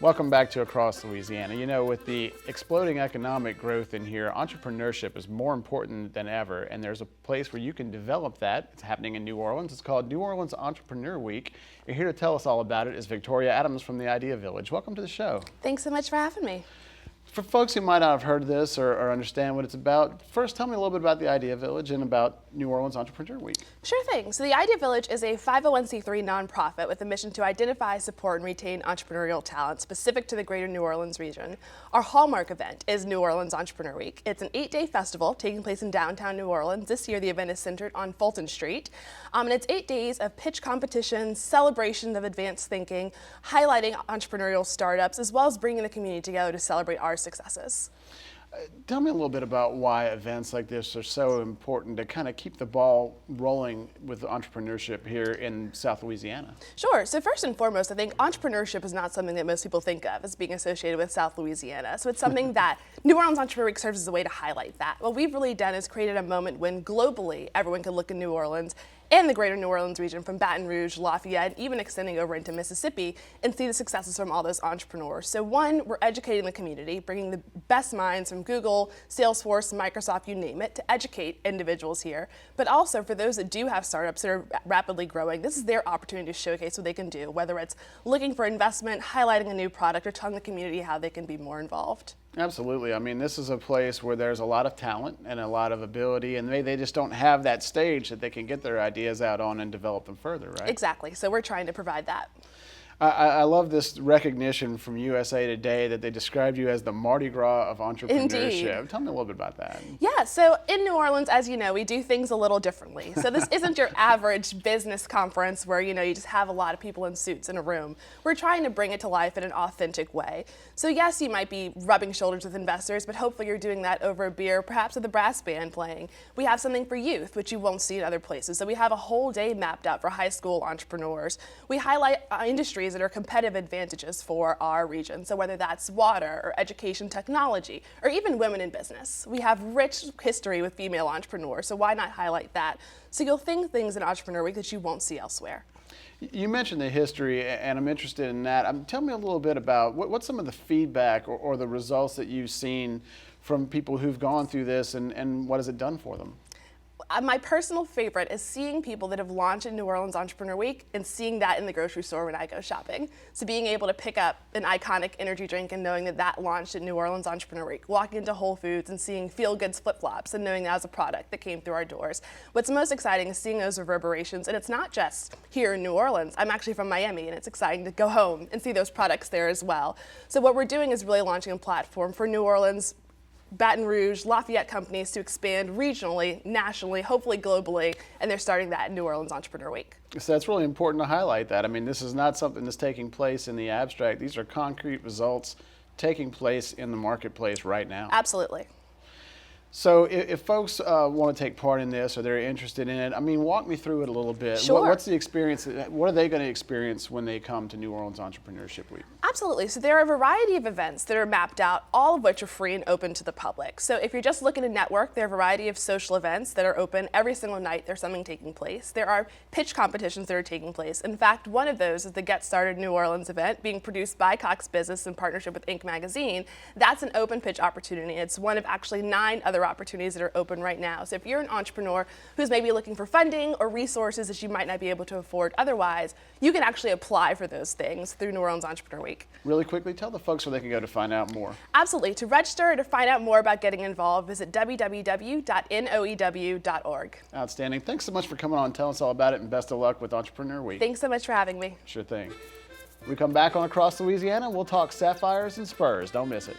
Welcome back to Across Louisiana. You know, with the exploding economic growth in here, entrepreneurship is more important than ever, and there's a place where you can develop that. It's happening in New Orleans. It's called New Orleans Entrepreneur Week. And here to tell us all about it is Victoria Adams from the Idea Village. Welcome to the show. Thanks so much for having me. For folks who might not have heard this or understand what it's about, first tell me a little bit about the Idea Village and about New Orleans Entrepreneur Week. Sure thing. So the Idea Village is a 501c3 nonprofit with a mission to identify, support, and retain entrepreneurial talent specific to the greater New Orleans region. Our hallmark event is New Orleans Entrepreneur Week. It's an 8-day festival taking place in downtown New Orleans. This year the event is centered on Fulton Street. And it's 8 days of pitch competitions, celebration of advanced thinking, highlighting entrepreneurial startups, as well as bringing the community together to celebrate our successes. Tell me a little bit about why events like this are so important to kind of keep the ball rolling with entrepreneurship here in South Louisiana. Sure. So first and foremost, I think entrepreneurship is not something that most people think of as being associated with South Louisiana. So it's something that New Orleans Entrepreneur Week serves as a way to highlight that. What we've really done is created a moment when globally everyone can look in New Orleans and the greater New Orleans region from Baton Rouge, Lafayette, and even extending over into Mississippi and see the successes from all those entrepreneurs. So one, we're educating the community, bringing the best minds from Google, Salesforce, Microsoft, you name it, to educate individuals here. But also for those that do have startups that are rapidly growing, this is their opportunity to showcase what they can do, whether it's looking for investment, highlighting a new product, or telling the community how they can be more involved. Absolutely. I mean, this is a place where there's a lot of talent and a lot of ability, and they just don't have that stage that they can get their ideas out on and develop them further, right? Exactly. So we're trying to provide that. I love this recognition from USA Today that they described you as the Mardi Gras of entrepreneurship. Indeed. Tell me a little bit about that. Yeah, so in New Orleans, as you know, we do things a little differently. So this isn't your average business conference where, you just have a lot of people in suits in a room. We're trying to bring it to life in an authentic way. So yes, you might be rubbing shoulders with investors, but hopefully you're doing that over a beer, perhaps with a brass band playing. We have something for youth, which you won't see in other places. So we have a whole day mapped out for high school entrepreneurs. We highlight industries that are competitive advantages for our region. So whether that's water or education technology or even women in business. We have rich history with female entrepreneurs, so why not highlight that? So you'll think things in Entrepreneur Week that you won't see elsewhere. You mentioned the history, and I'm interested in that. Tell me a little bit about what's some of the feedback or the results that you've seen from people who've gone through this, and what has it done for them? My personal favorite is seeing people that have launched in New Orleans Entrepreneur Week and seeing that in the grocery store when I go shopping. So being able to pick up an iconic energy drink and knowing that that launched at New Orleans Entrepreneur Week, walking into Whole Foods and seeing Feel Good's flip-flops and knowing that was a product that came through our doors. What's most exciting is seeing those reverberations, and it's not just here in New Orleans. I'm actually from Miami, and it's exciting to go home and see those products there as well. So what we're doing is really launching a platform for New Orleans, Baton Rouge, Lafayette companies to expand regionally, nationally, hopefully globally, and they're starting that in New Orleans Entrepreneur Week. So that's really important to highlight that. I mean, this is not something that's taking place in the abstract. These are concrete results taking place in the marketplace right now. Absolutely. So if folks want to take part in this or they're interested in it, I mean, walk me through it a little bit. Sure. What's the experience? What are they going to experience when they come to New Orleans Entrepreneurship Week? Absolutely. So there are a variety of events that are mapped out, all of which are free and open to the public. So if you're just looking to network, there are a variety of social events that are open every single night. There's something taking place. There are pitch competitions that are taking place. In fact, one of those is the Get Started New Orleans event being produced by Cox Business in partnership with Inc. magazine. That's an open pitch opportunity. It's one of actually 9 other opportunities that are open right now. So if you're an entrepreneur who's maybe looking for funding or resources that you might not be able to afford otherwise, you can actually apply for those things through New Orleans Entrepreneur Week. Really quickly, tell the folks where they can go to find out more. Absolutely. To register or to find out more about getting involved, visit www.noew.org. Outstanding. Thanks so much for coming on and telling us all about it, and best of luck with Entrepreneur Week. Thanks so much for having me. Sure thing. We come back on Across Louisiana, we'll talk sapphires and spurs. Don't miss it.